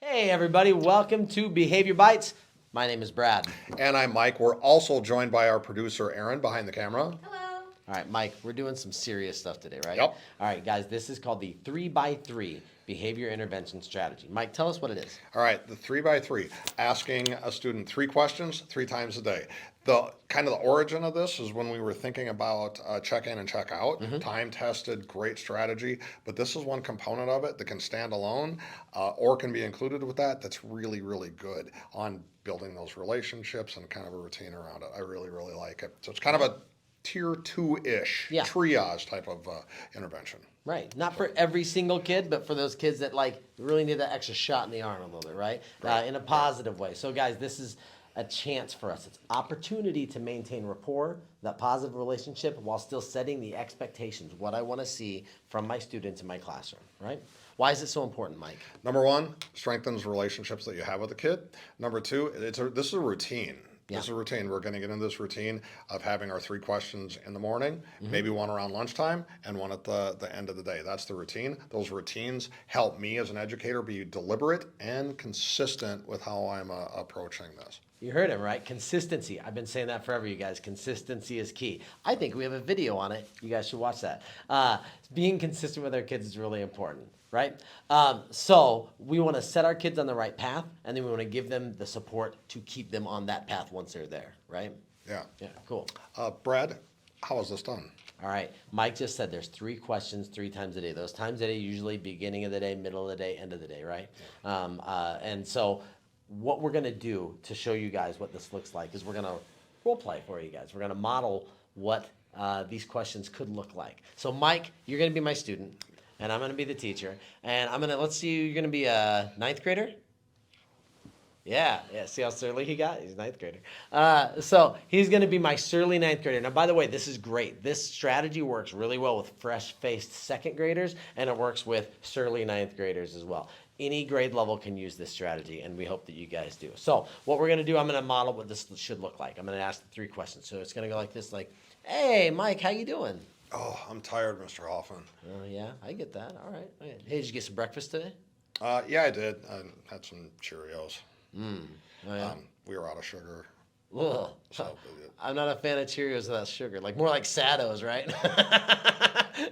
Hey everybody, welcome to Behavior Bites. My name is Brad. And I'm Mike. We're also joined by our producer, Aaron, behind the camera. Hello. All right, Mike, we're doing some serious stuff today, right? Yep. All right, guys, this is called the 3x3 Behavior Intervention Strategy. Mike, tell us what it is. All right, the 3x3, asking a student 3 questions 3 times a day. The kind of the origin of this is when we were thinking about check-in and check-out, time-tested, great strategy, but this is one component of it that can stand alone or can be included with that. That's really, really good on building those relationships and kind of a routine around it. I really, really like it. So it's kind of a tier 2-ish triage type of intervention. Right. Not for every single kid, but for those kids that really need that extra shot in the arm a little bit, right? In a positive way. So guys, this is a chance for us. It's opportunity to maintain rapport, that positive relationship, while still setting the expectations, what I want to see from my students in my classroom, right? Why is it so important, Mike? Number 1, strengthens relationships that you have with the kid. Number 2, this is a routine. Yeah. This is a routine. We're going to get into this routine of having our 3 questions in the morning, maybe one around lunchtime, and one at the end of the day. That's the routine. Those routines help me as an educator be deliberate and consistent with how I'm approaching this. You heard him, right? Consistency. I've been saying that forever, you guys. Consistency is key. I think we have a video on it. You guys should watch that. Being consistent with our kids is really important, right? So we want to set our kids on the right path, and then we want to give them the support to keep them on that path once they're there, right? Yeah. Yeah, cool. Brad, how is this done? All right. Mike just said there's 3 questions 3 times a day. Those times a day usually beginning of the day, middle of the day, end of the day, right? And so what we're going to do to show you guys what this looks like is we're going to role play for you guys. We're going to model what these questions could look like. So Mike, you're going to be my student, and I'm going to be the teacher. And let's see, you're going to be a 9th grader? Yeah, see how surly he got? He's a 9th grader. So he's going to be my surly 9th grader. Now, by the way, this is great. This strategy works really well with fresh-faced 2nd graders, and it works with surly 9th graders as well. Any grade level can use this strategy, and we hope that you guys do. So what we're going to do, I'm going to model what this should look like. I'm going to ask the 3 questions. So it's going to go like this, hey, Mike, how you doing? Oh, I'm tired, Mr. Hoffman. Oh, yeah, I get that. All right. Hey, did you get some breakfast today? Yeah, I did. I had some Cheerios. Oh, yeah? We were out of sugar. Ugh. So, I'm not a fan of Cheerios without sugar. More like Sados, right?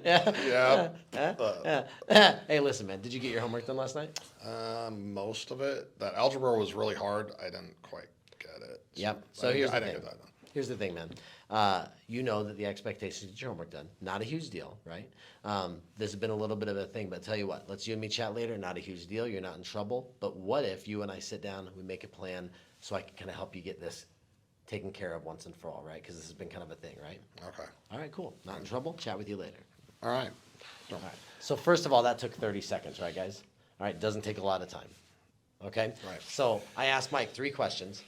Yeah. Hey, listen, man. Did you get your homework done last night? Most of it. That algebra was really hard. I didn't quite get it. Yep. So So here's the I didn't thing. get that done. Here's the thing, man. You know that the expectation is to get your homework done. Not a huge deal, right? This has been a little bit of a thing, but tell you what, let's you and me chat later. Not a huge deal. You're not in trouble. But what if you and I sit down, we make a plan so I can kind of help you get this taken care of once and for all, right? Because this has been kind of a thing, right? Okay. All right, cool. Not in trouble. Chat with you later. All right. All right. So first of all, that took 30 seconds, right, guys? All right, doesn't take a lot of time. Okay? Right. So I asked Mike 3 questions.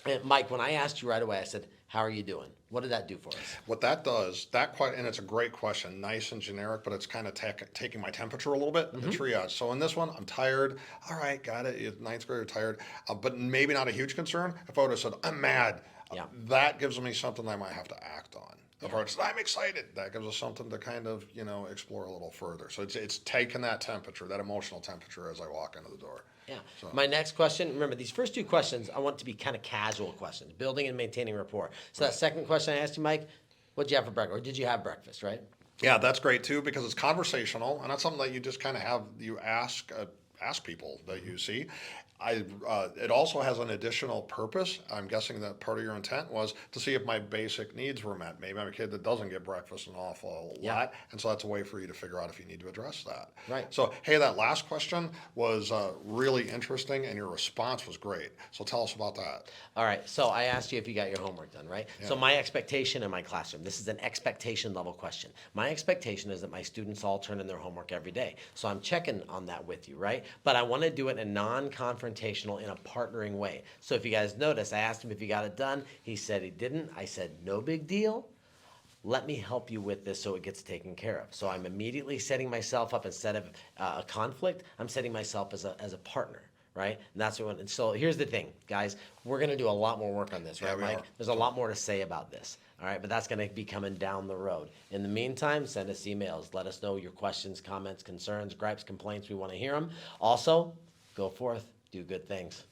And Mike, when I asked you right away, I said, how are you doing? What did that do for us? What that does, and it's a great question, nice and generic, but it's kind of taking my temperature a little bit, the triage. So in this one, I'm tired. All right, got it. 9th grader, tired. But maybe not a huge concern. If I would have said, I'm mad, that gives me something I might have to act on. If I would have said, I'm excited, that gives us something to kind of, explore a little further. So it's taking that temperature, that emotional temperature as I walk into the door. Yeah. So. My next question, remember, these first 2 questions, I want to be kind of casual questions, building and maintaining rapport. So that second question I asked you, Mike, what'd you have for breakfast? Or did you have breakfast, right? Yeah, that's great too because it's conversational and that's something that you just kind of have. You ask people that you see. It also has an additional purpose. I'm guessing that part of your intent was to see if my basic needs were met. Maybe I'm a kid that doesn't get breakfast an awful lot, and so that's a way for you to figure out if you need to address that. Right. So, hey, that last question was really interesting, and your response was great. So tell us about that. All right, so I asked you if you got your homework done, right? Yeah. So my expectation in my classroom, this is an expectation level question. My expectation is that my students all turn in their homework every day. So I'm checking on that with you, right? But I want to do it in a non-confrontational, in a partnering way. So if you guys notice, I asked him if he got it done. He said he didn't. I said, no big deal. Let me help you with this so it gets taken care of. So I'm immediately setting myself up instead of a conflict. I'm setting myself as a partner. Right? And that's what. And so here's the thing, guys. We're going to do a lot more work on this, right, we Mike? are. There's a lot more to say about this. All right, but that's going to be coming down the road. In the meantime, send us emails. Let us know your questions, comments, concerns, gripes, complaints. We want to hear them. Also, go forth, do good things.